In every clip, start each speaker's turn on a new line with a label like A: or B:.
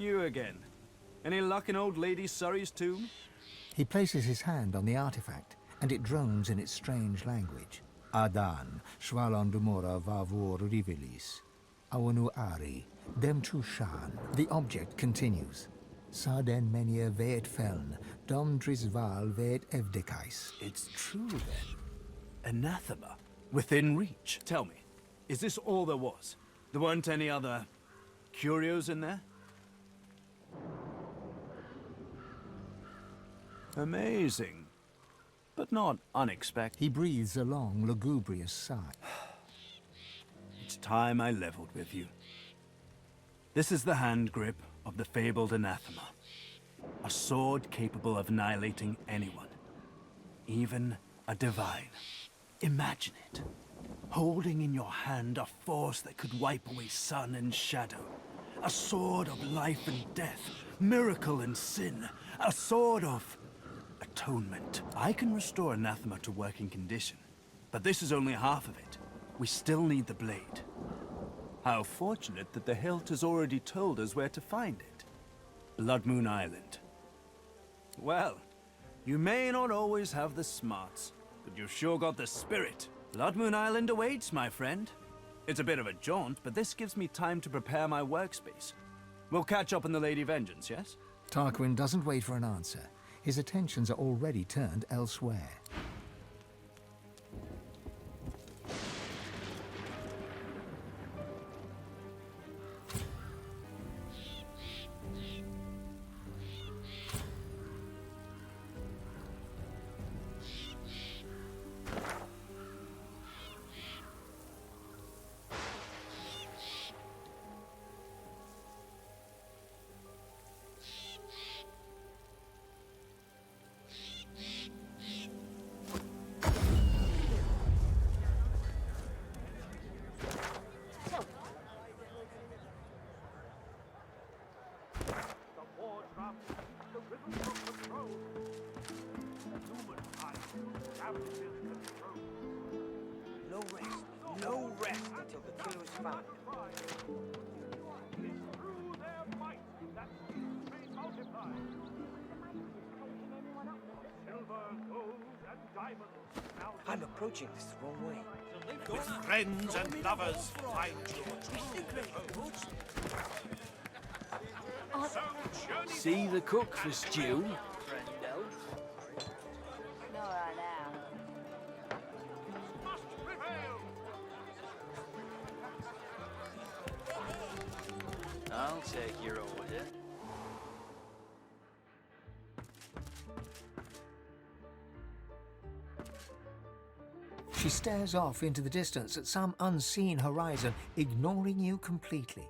A: You again. Any luck in old Lady Surrey's tomb?
B: He places his hand on the artifact, and it drones in its strange language. Adan, Shvalon Dumora Vavor Rivelis. Awanu Ari, Dem Chushan. The object continues. Sarden Menia Veet Feln, Dom Drisval Veet Evdekais.
A: It's true then. Anathema. Within reach. Tell me, is this all there was? There weren't any other curios in there? Amazing. But not unexpected.
B: He breathes a long, lugubrious sigh.
A: It's time I leveled with you. This is the hand grip of the fabled anathema. A sword capable of annihilating anyone. Even a divine. Imagine it. Holding in your hand a force that could wipe away sun and shadow. A sword of life and death. Miracle and sin. A sword of atonement. I can restore anathema to working condition. But this is only half of it. We still need the blade. How fortunate that the hilt has already told us where to find it. Blood Moon Island. Well, you may not always have the smarts, but you've sure got the spirit. Blood Moon Island awaits, my friend. It's a bit of a jaunt, but this gives me time to prepare my workspace. We'll catch up on the Lady Vengeance, yes?
B: Tarquin doesn't wait for an answer. His attentions are already turned elsewhere.
C: No rest until the killer is found. I'm approaching this the wrong way.
D: With friends and lovers, find your truth.
A: See the cook for stew?
E: I'll take your order.
B: She stares off into the distance at some unseen horizon, ignoring you completely.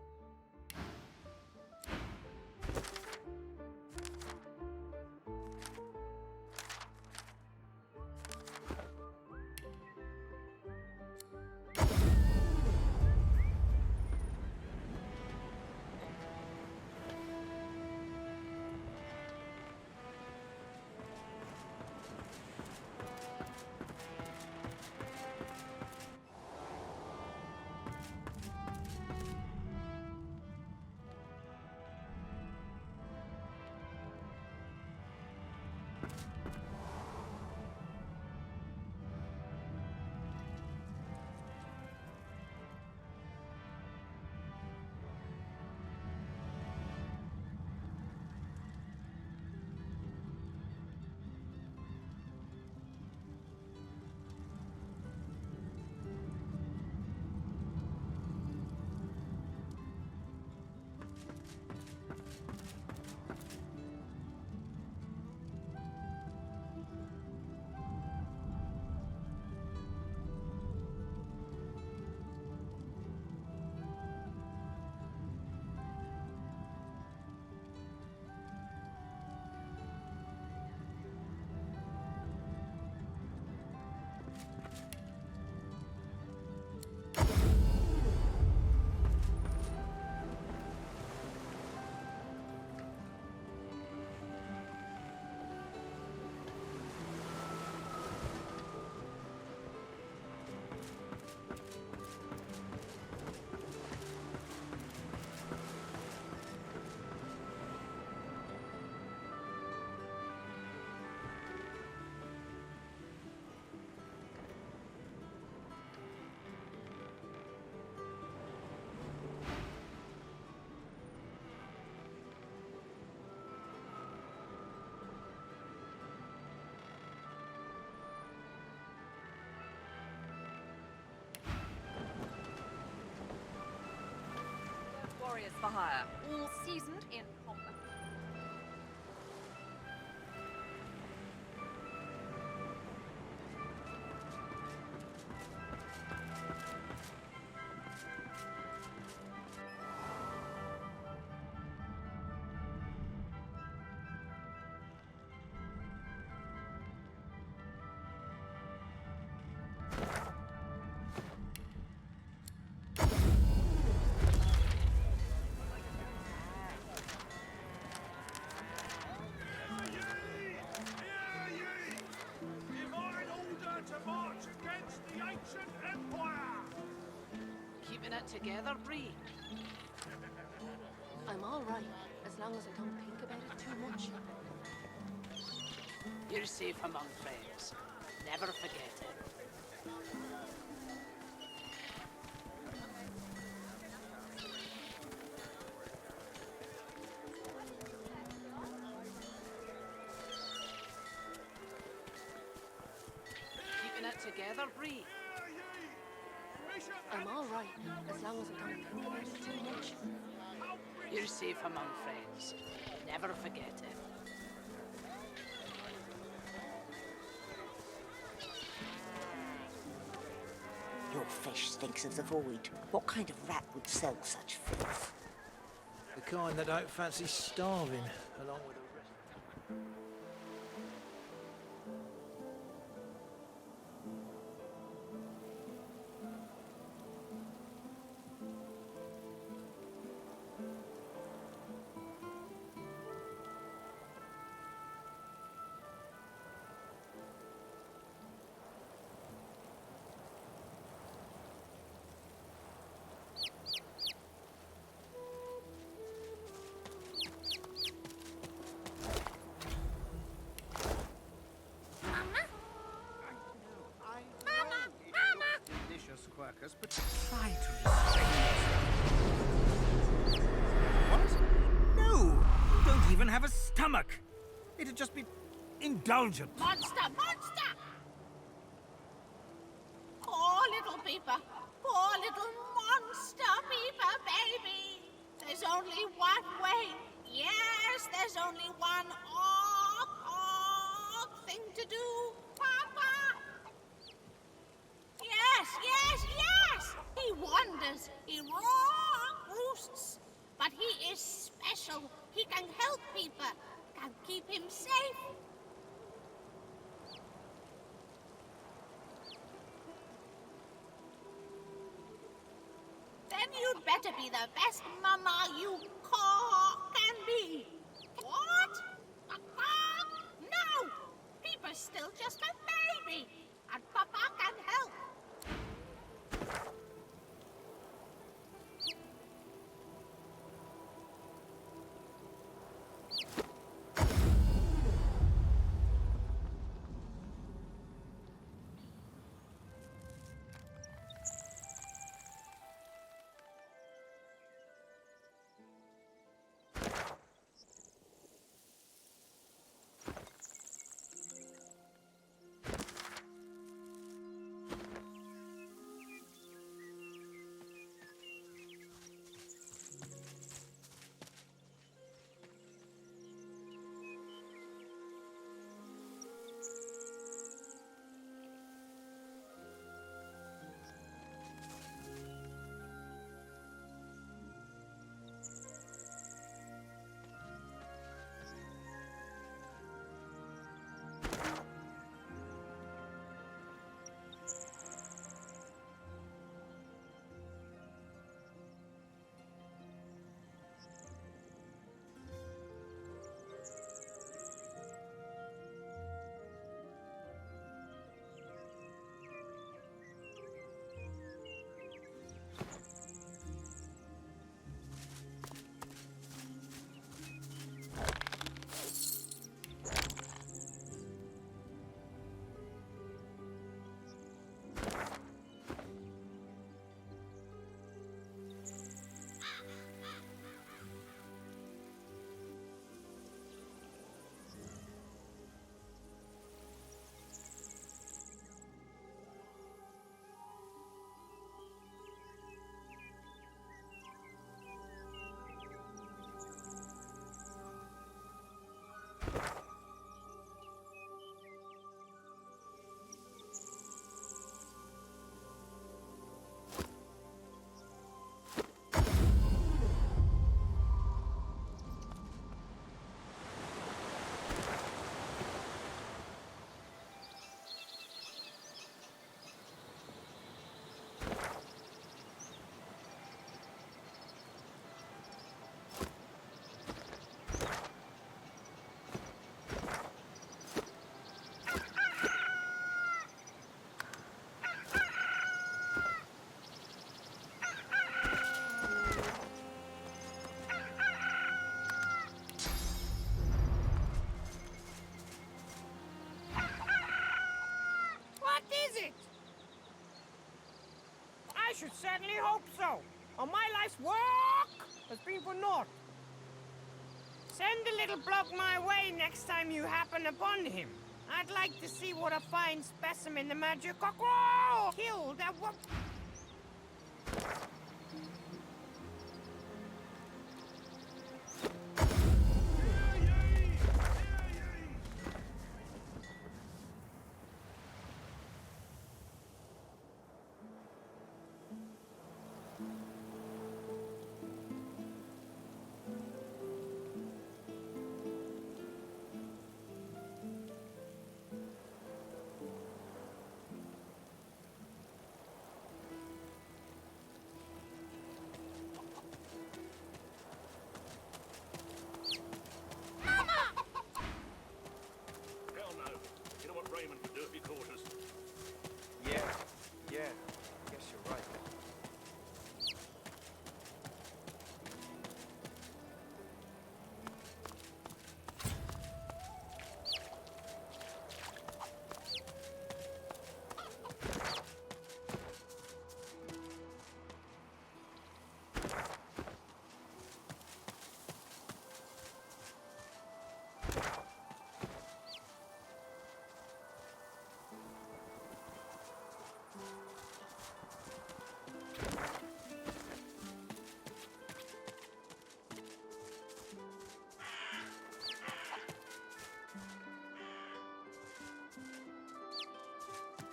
F: warriors for hire, all seasoned in combat.
D: Divine order to march against the ancient empire!
G: Keeping it together, Bree? I'm all right, as long as I don't think about it too much. You're safe among friends. Never forget it. Keeping it together, Bree? I'm all right, as long as I don't think about it too much. You're safe among friends. Never forget it.
H: Your fish stinks of the void. What kind of rat would sell such filth?
I: The kind that don't fancy starving, along with the rest.
B: Quirkers, but try to restrain yourself. What? No! You don't even have a stomach! It'd just be indulgent.
J: Monster! Monster! Poor little Peeper. Poor little monster Peeper, baby. There's only one way. Yes, there's only one thing to do, Papa. Yes, yes, yes! He wanders, he roosts, but he is special. He can help people, can keep him safe. Then you'd better be the best mama you can be. What? No! Peeper's still just a baby, and Papa can help.
C: certainly hope so. Or my life's work has been for naught. Send a little bloke my way next time you happen upon him. I'd like to see what a fine specimen the magic killed at what...
D: Hell no. You know what Raymond would do if he caught us?
C: Yeah. Guess you're right.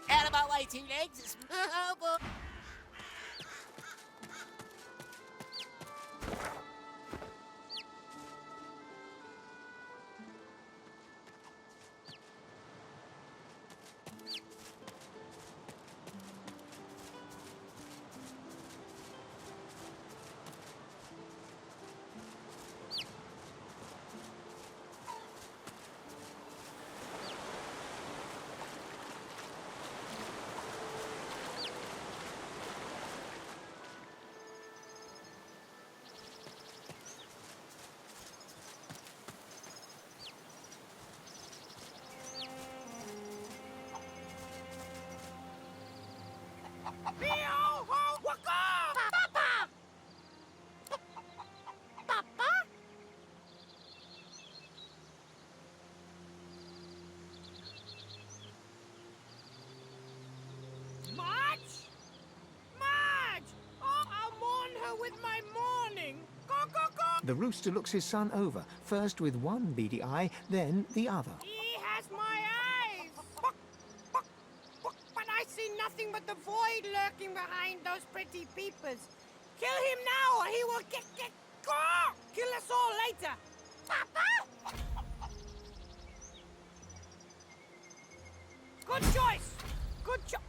J: Out of my way, two legs. Oh, boy.
C: With my morning. Go, go, go!
B: The rooster looks his son over, first with one beady eye, then the other.
C: He has my eyes! Buck, buck, buck. But I see nothing but the void lurking behind those pretty peepers. Kill him now or he will get go! Kill us all later. Papa! Good choice!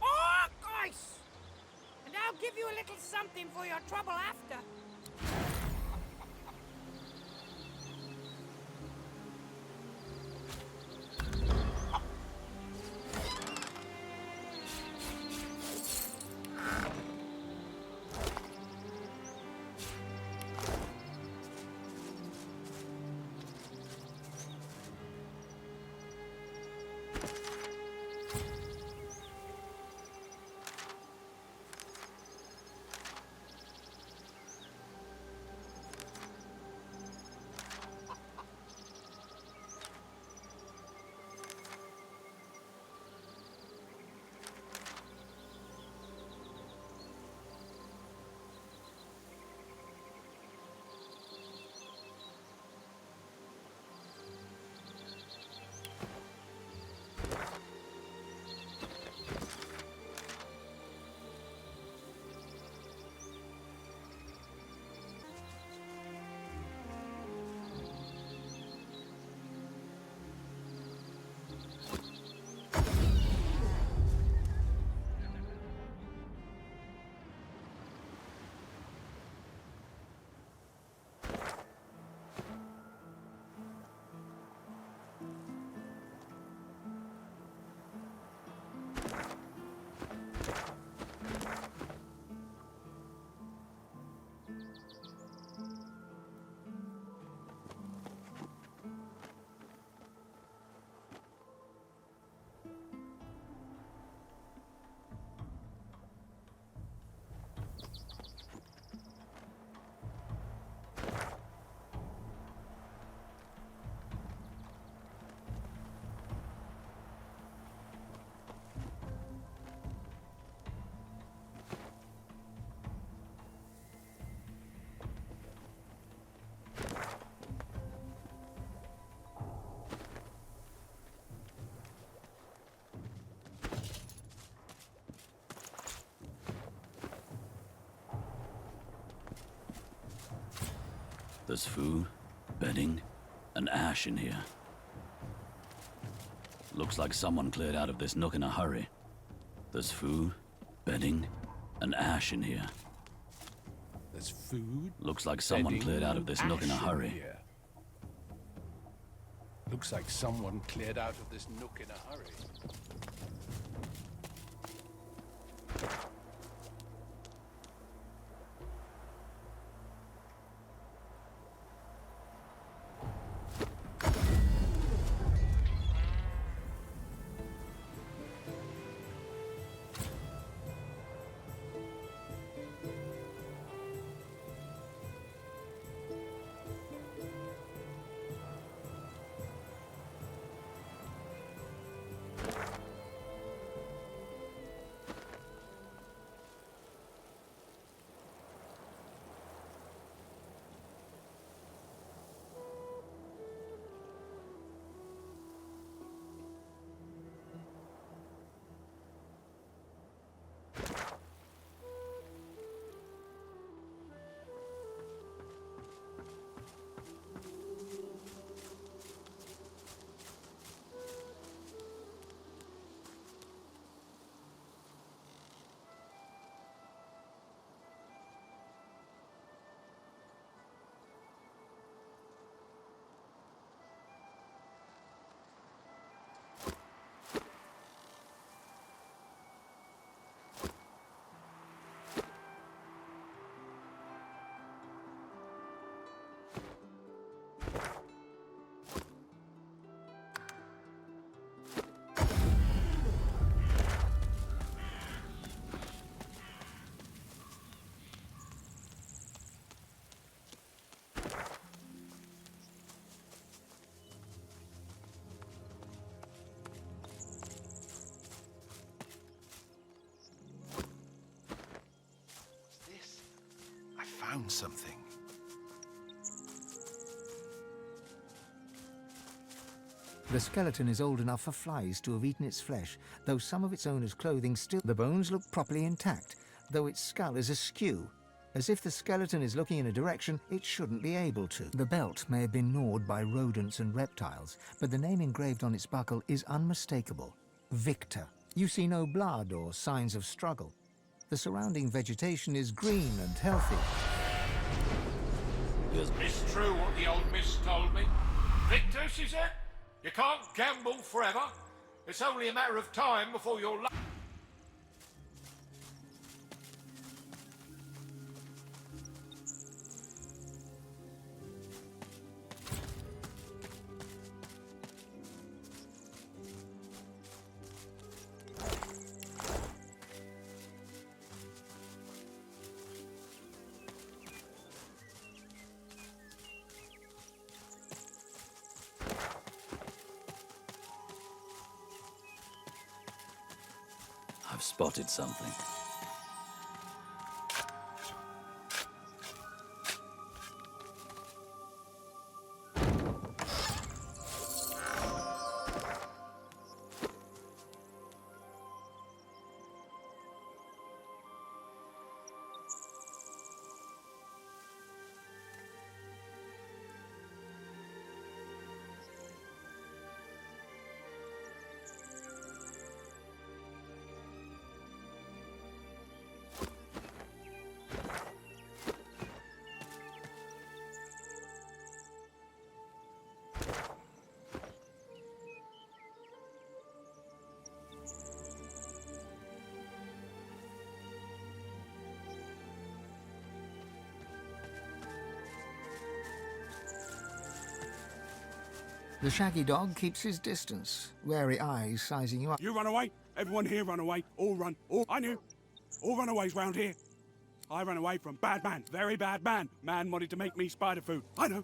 C: Oh, guys! And I'll give you a little something for your trouble after.
E: There's food, bedding, and ash in here. Looks like someone cleared out of this nook in a hurry. There's food, bedding, and ash in here.
K: There's food.
E: Looks like someone
K: bedding,
E: cleared out of this nook in a
K: ash
E: hurry.
K: here. Looks like someone cleared out of this nook in a hurry. Found something.
B: The skeleton is old enough for flies to have eaten its flesh, though some of its owner's clothing still... The bones look properly intact, though its skull is askew, as if the skeleton is looking in a direction it shouldn't be able to. The belt may have been gnawed by rodents and reptiles, but the name engraved on its buckle is unmistakable. Victor. You see no blood or signs of struggle. The surrounding vegetation is green and healthy.
D: It's true what the old miss told me. Victor, she said, you can't gamble forever. It's only a matter of time before you're...
E: I've spotted something.
B: The shaggy dog keeps his distance, wary eyes sizing you up.
D: You run away. Everyone here run away. All run. All... I knew. All runaways round here. I ran away from bad man. Very bad man. Man wanted to make me spider food. I know.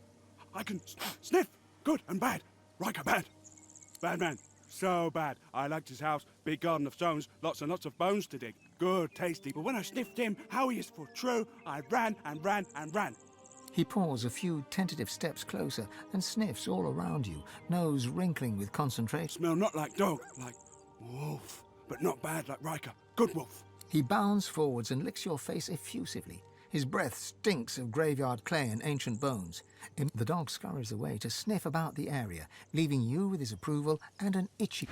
D: I can sniff. Good and bad. Riker bad. Bad man. So bad. I liked his house. Big garden of stones. Lots and lots of bones to dig. Good, tasty. But when I sniffed him, how he is for true, I ran and ran and ran.
B: He paws a few tentative steps closer and sniffs all around you, nose wrinkling with concentration.
D: Smell not like dog, like wolf, but not bad like Riker. Good wolf.
B: He bounds forwards and licks your face effusively, His breath stinks of graveyard clay and ancient bones. The dog scurries away to sniff about the area, leaving you with his approval and an itchy...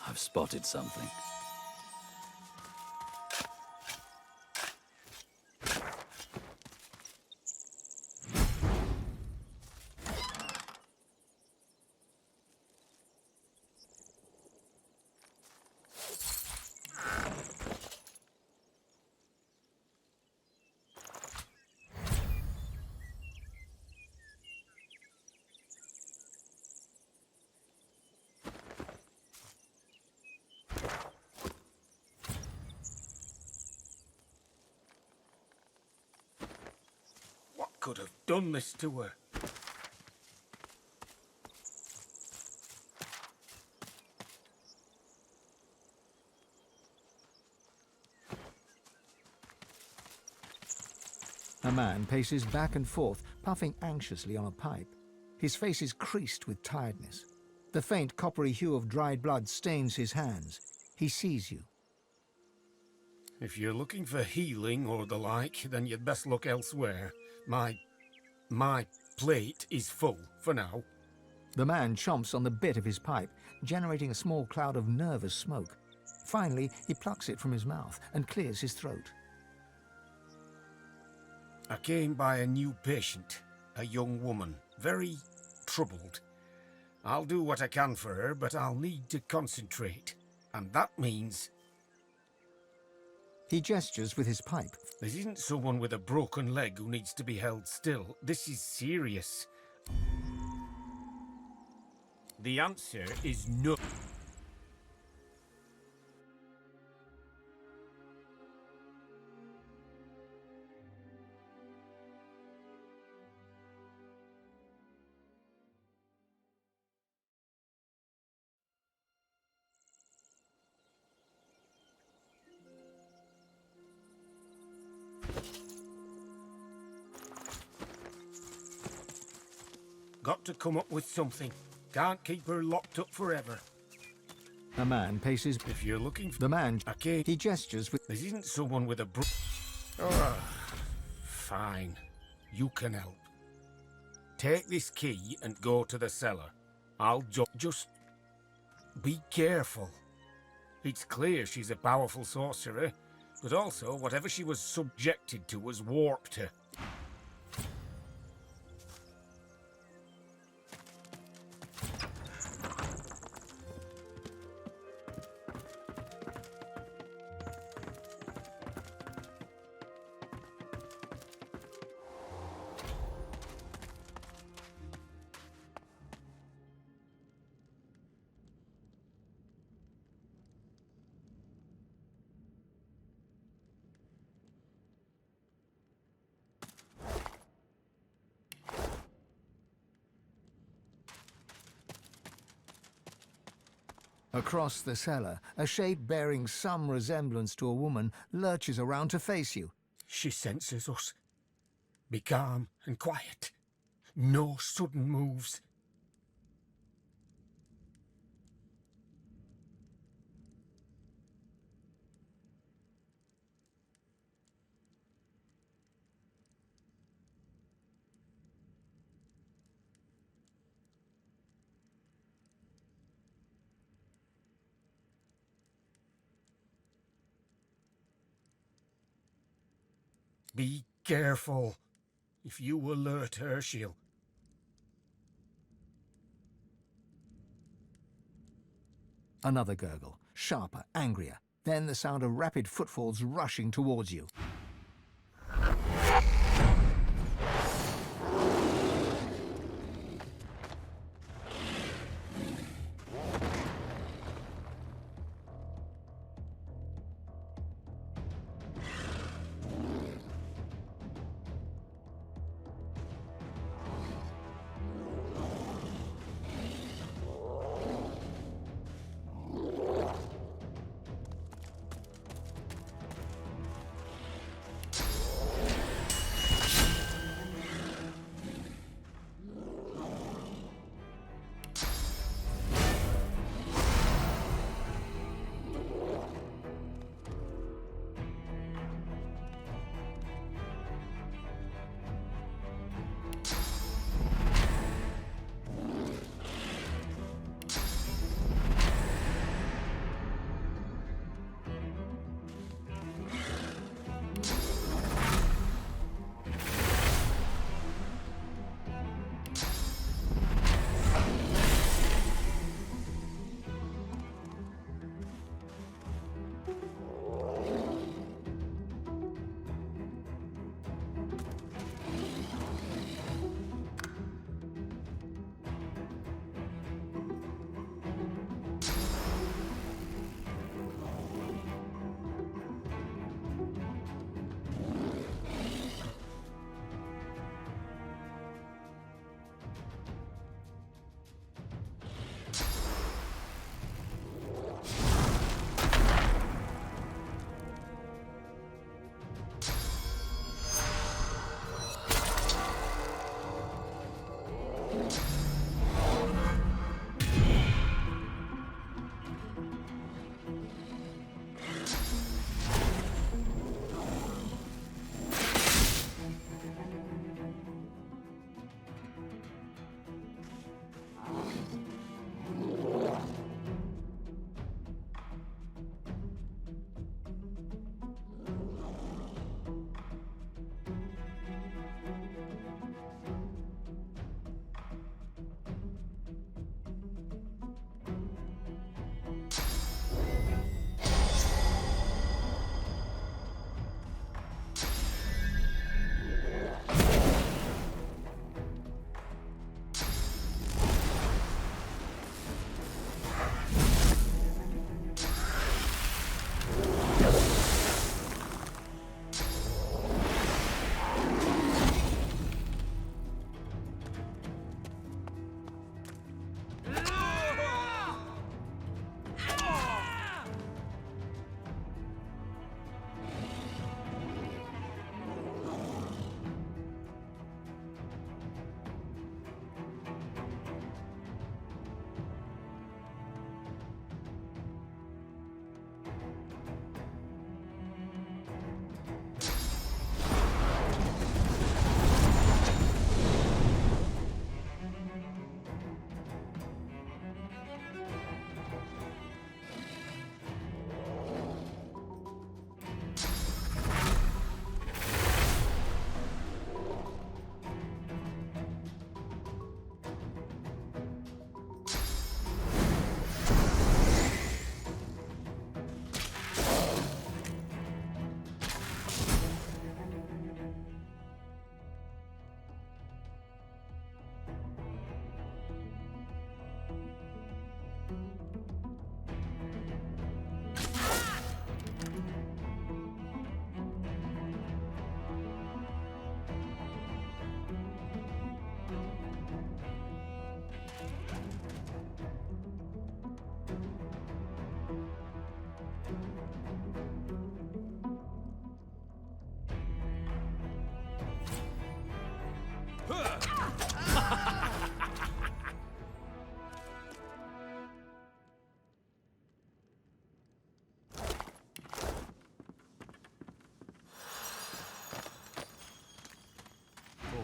E: I've spotted something.
L: Could have done this to her.
B: A man paces back and forth, puffing anxiously on a pipe. His face is creased with tiredness. The faint coppery hue of dried blood stains his hands. He sees you.
L: If you're looking for healing or the like, then you'd best look elsewhere. My plate is full for now.
B: The man chomps on the bit of his pipe, generating a small cloud of nervous smoke. Finally, he plucks it from his mouth and clears his throat.
L: I came by a new patient, a young woman, very troubled. I'll do what I can for her, but I'll need to concentrate. And that means...
B: He gestures with his pipe.
L: This isn't someone with a broken leg who needs to be held still. This is serious. The answer is no. Got to come up with something. Can't keep her locked up forever.
B: A man paces...
L: If you're looking for...
B: The man...
L: Okay.
B: He gestures with...
L: This isn't someone with a Oh, fine. You can help. Take this key and go to the cellar. I'll just... Be careful. It's clear she's a powerful sorcerer, but also whatever she was subjected to has warped her.
B: Across the cellar, a shape bearing some resemblance to a woman lurches around to face you.
L: She senses us. Be calm and quiet. No sudden moves. Be careful. If you alert her, she'll...
B: Another gurgle, sharper, angrier. Then the sound of rapid footfalls rushing towards you.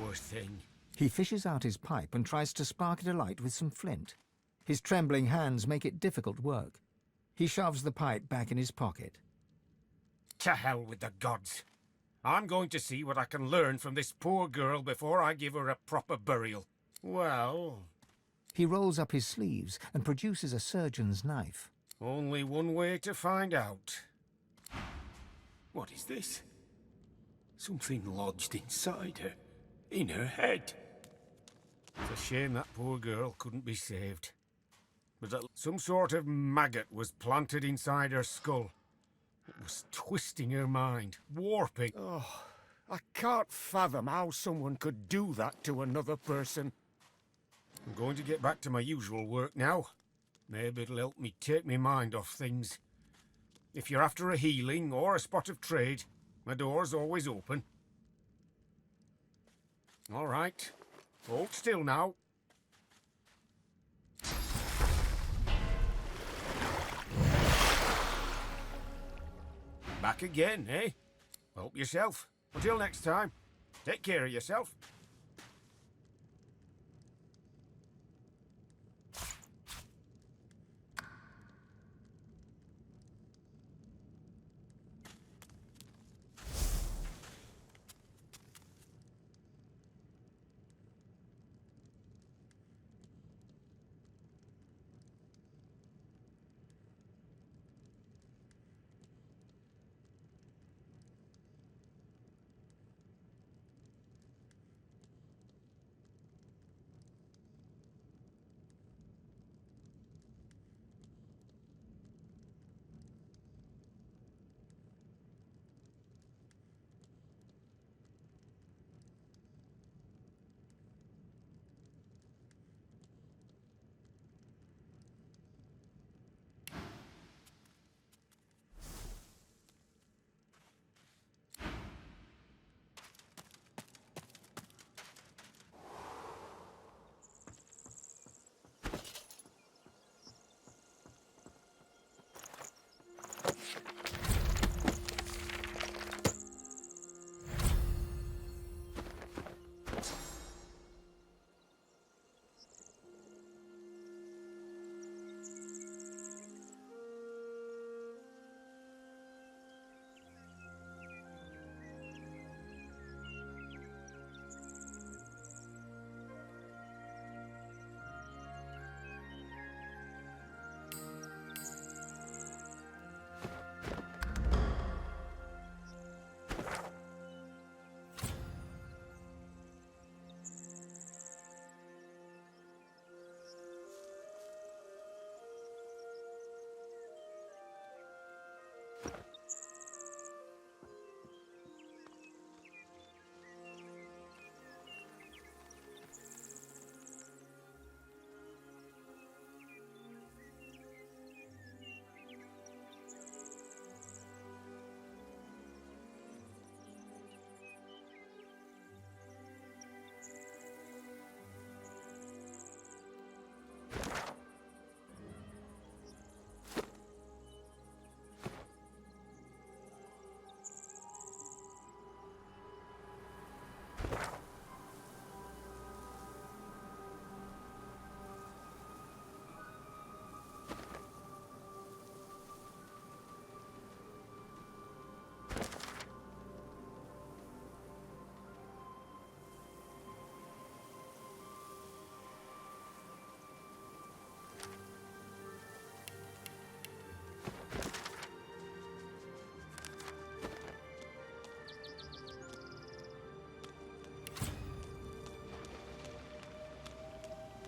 L: Poor thing.
B: He fishes out his pipe and tries to spark it alight with some flint. His trembling hands make it difficult work. He shoves the pipe back in his pocket.
L: To hell with the gods. I'm going to see what I can learn from this poor girl before I give her a proper burial. Well...
B: He rolls up his sleeves and produces a surgeon's knife.
L: Only one way to find out. What is this? Something lodged inside her. In her head. It's a shame that poor girl couldn't be saved. But some sort of maggot was planted inside her skull. It was twisting her mind, warping. Oh, I can't fathom how someone could do that to another person. I'm going to get back to my usual work now. Maybe it'll help me take my mind off things. If you're after a healing or a spot of trade, my door's always open. All right. Hold still now. Back again, eh? Help yourself. Until next time, take care of yourself.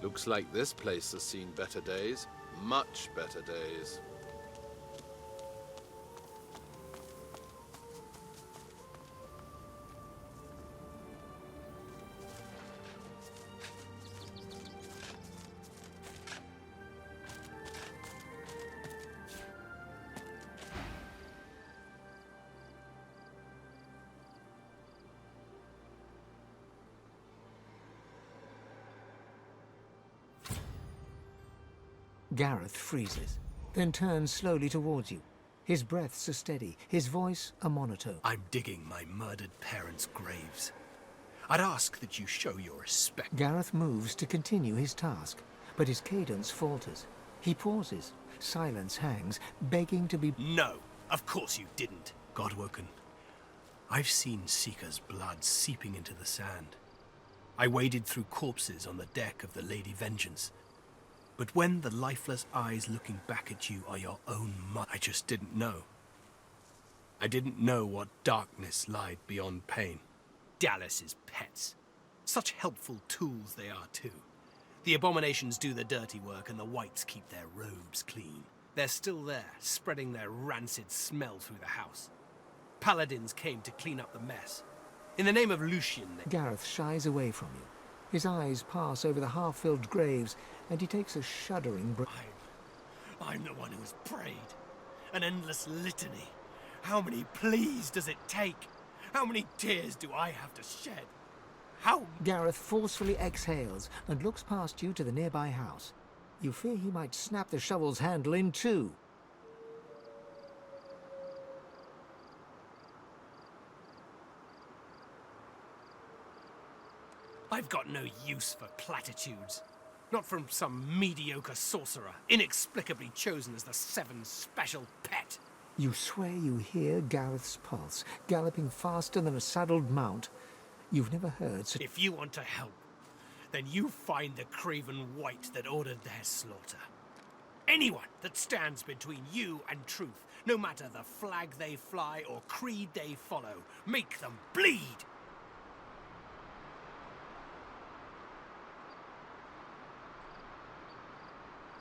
K: Looks like this place has seen better days. Much better days.
B: Gareth freezes, then turns slowly towards you. His breaths are steady, his voice a monotone.
M: I'm digging my murdered parents' graves. I'd ask that you show your respect.
B: Gareth moves to continue his task, but his cadence falters. He pauses. Silence hangs, begging to be...
M: No, of course you didn't, Godwoken. I've seen Seeker's blood seeping into the sand. I waded through corpses on the deck of the Lady Vengeance. But when the lifeless eyes looking back at you are your own mother, I just didn't know. I didn't know what darkness lied beyond pain. Dallas's pets. Such helpful tools they are, too. The abominations do the dirty work and the whites keep their robes clean. They're still there, spreading their rancid smell through the house. Paladins came to clean up the mess. In the name of Lucian, they...
B: Gareth shies away from you. His eyes pass over the half-filled graves, and he takes a shuddering breath.
M: I'm the one who's prayed. An endless litany. How many pleas does it take? How many tears do I have to shed? How...
B: Gareth forcefully exhales and looks past you to the nearby house. You fear he might snap the shovel's handle in two.
M: I've got no use for platitudes. Not from some mediocre sorcerer, inexplicably chosen as the 7 special pet.
B: You swear you hear Gareth's pulse, galloping faster than a saddled mount. You've never heard such...
M: If you want to help, then you find the craven wight that ordered their slaughter. Anyone that stands between you and truth, no matter the flag they fly or creed they follow, make them bleed!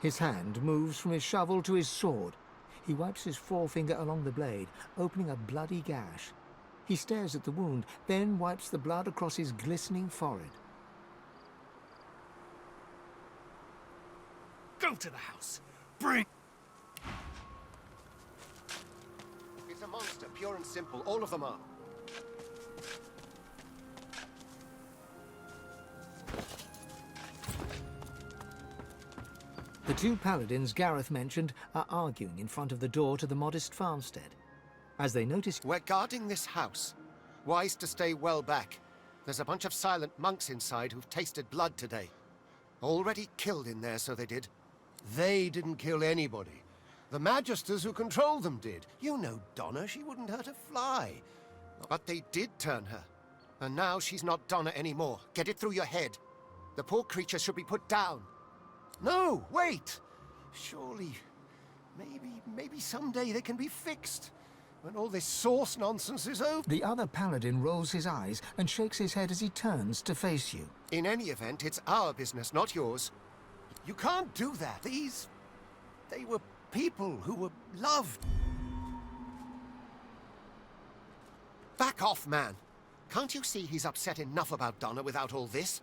B: His hand moves from his shovel to his sword. He wipes his forefinger along the blade, opening a bloody gash. He stares at the wound, then wipes the blood across his glistening forehead.
M: Go to the house. Bring...
N: It's a monster, pure and simple. All of them are.
B: The 2 paladins Gareth mentioned are arguing in front of the door to the modest farmstead. As they notice...
N: We're guarding this house. Wise to stay well back. There's a bunch of silent monks inside who've tasted blood today. Already killed in there, so they did.
O: They didn't kill anybody. The Magisters who control them did. You know Donna, she wouldn't hurt a fly.
N: But they did turn her. And now she's not Donna anymore. Get it through your head. The poor creature should be put down.
O: No, wait! Surely, maybe someday they can be fixed. When all this source nonsense is over.
B: The other paladin rolls his eyes and shakes his head as he turns to face you.
N: In any event, it's our business, not yours.
O: You can't do that. They were people who were loved.
N: Back off, man. Can't you see he's upset enough about Donna without all this?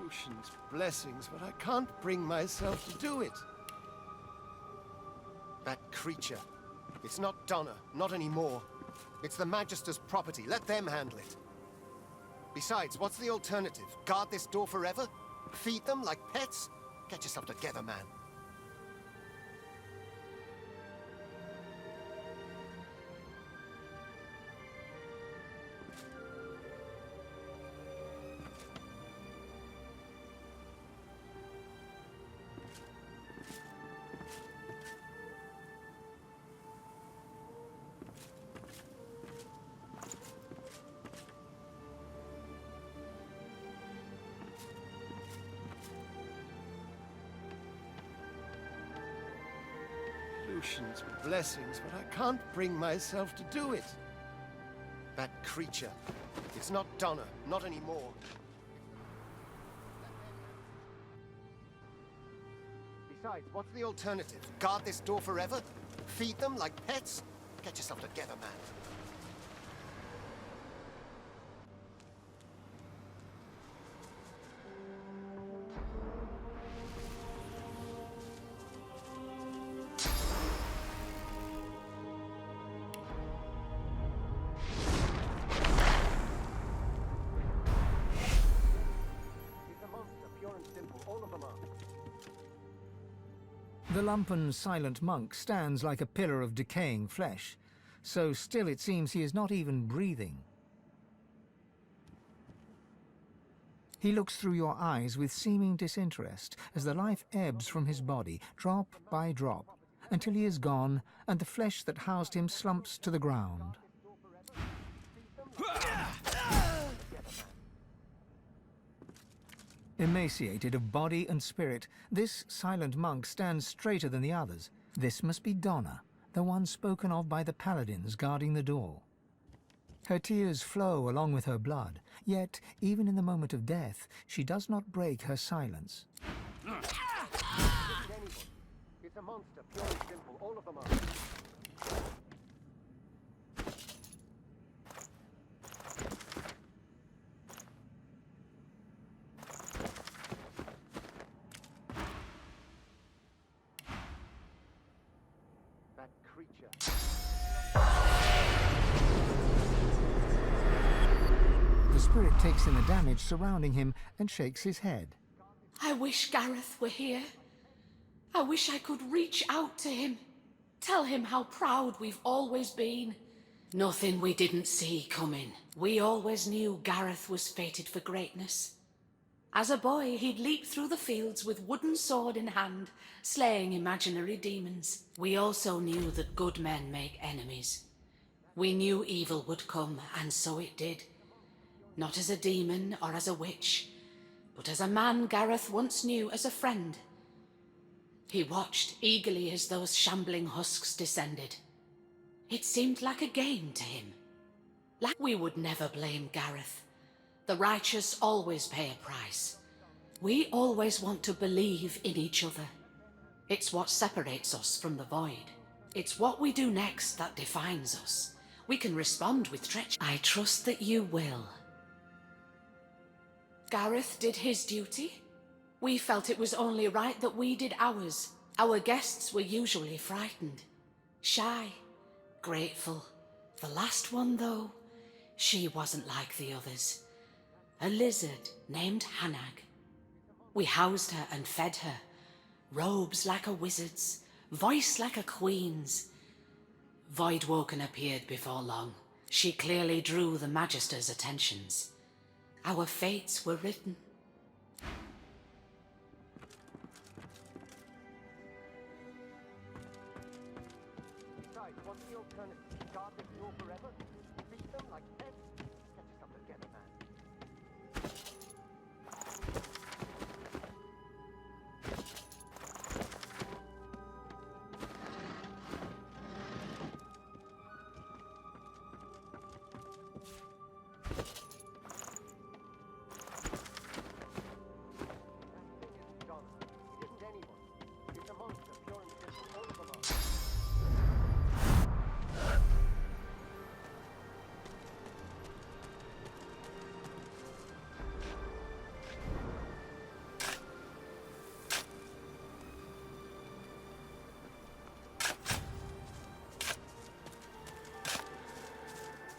O: Lucian's blessings, but I can't bring myself to do it.
N: That creature. It's not Donna, not anymore. It's the Magister's property. Let them handle it. Besides, what's the alternative? Guard this door forever? Feed them like pets? Get yourself together, man.
O: Lucian's blessings, but I can't bring myself to do it.
N: That creature. It's not Donna, not anymore. Besides, what's the alternative? Guard this door forever? Feed them like pets? Get yourself together, man.
B: The lumpen silent monk stands like a pillar of decaying flesh. So still it seems he is not even breathing. He looks through your eyes with seeming disinterest as the life ebbs from his body, drop by drop, until he is gone and the flesh that housed him slumps to the ground. Emaciated of body and spirit, this silent monk stands straighter than the others. This must be Donna, the one spoken of by the paladins guarding the door. Her tears flow along with her blood, yet, even in the moment of death, she does not break her silence.
N: It's a monster, pure and simple. All of them are. That creature.
B: The spirit takes in the damage surrounding him and shakes his head.
G: I wish Gareth were here. I wish I could reach out to him. Tell him how proud we've always been. Nothing we didn't see coming. We always knew Gareth was fated for greatness. As a boy, he'd leap through the fields with wooden sword in hand, slaying imaginary demons. We also knew that good men make enemies. We knew evil would come, and so it did. Not as a demon or as a witch, but as a man Gareth once knew as a friend. He watched eagerly as those shambling husks descended. It seemed like a game to him. Like we would never blame Gareth. The righteous always pay a price. We always want to believe in each other. It's what separates us from the void. It's what we do next that defines us. We can respond with treachery. I trust that you will. Gareth did his duty. We felt it was only right that we did ours. Our guests were usually frightened, shy, grateful. The last one, though, she wasn't like the others. A lizard named Hanag. We housed her and fed her. Robes like a wizard's, voice like a queen's. Voidwoken appeared before long. She clearly drew the Magister's attentions. Our fates were written.
N: Besides, what's the alternative? Guard this door forever? Beat them like pets? Get yourself together, man.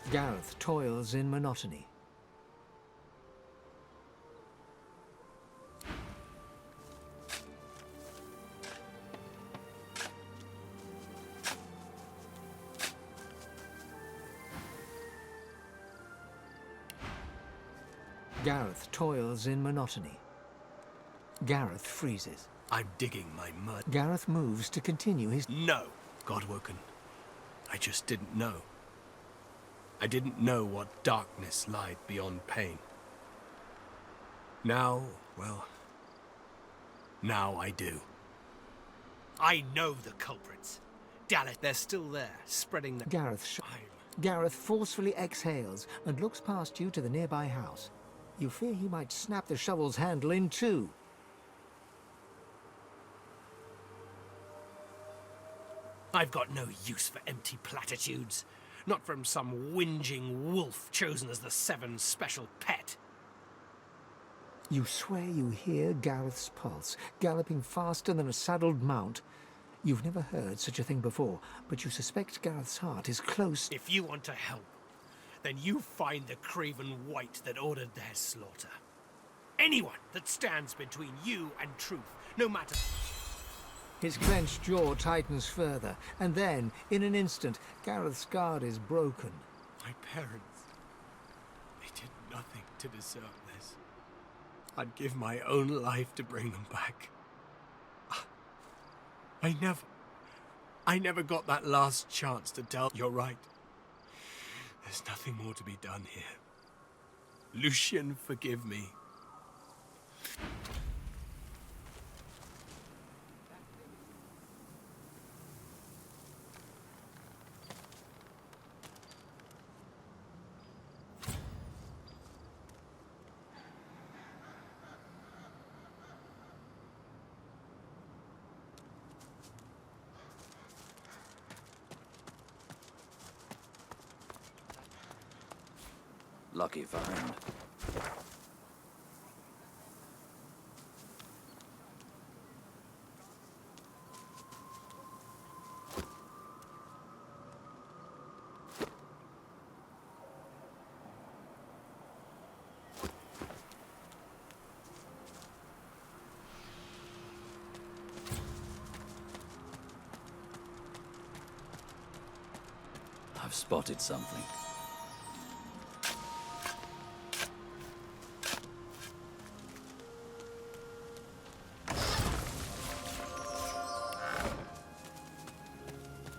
B: Gareth toils in monotony. Gareth toils in monotony. Gareth freezes.
M: I'm digging my mud.
B: Gareth moves to continue his...
M: No, Godwoken. I just didn't know. I didn't know what darkness lied beyond pain. Now, well... now I do.
I: I know the culprits. Damn it, they're still there, spreading the...
B: Gareth forcefully exhales and looks past you to the nearby house. You fear he might snap the shovel's handle in two.
M: I've got no use for empty platitudes. Not from some whinging wolf chosen as the Seven's special pet.
B: You swear you hear Gareth's pulse, galloping faster than a saddled mount. You've never heard such a thing before, but you suspect Gareth's heart is close.
M: If you want to help, then you find the craven wight that ordered their slaughter. Anyone that stands between you and truth, no matter...
B: His clenched jaw tightens further, and then, in an instant, Gareth's guard is broken.
M: My parents, they did nothing to deserve this. I'd give my own life to bring them back. I never got that last chance to tell. You're right. There's nothing more to be done here. Lucian, forgive me.
E: Lucky find. I've spotted something.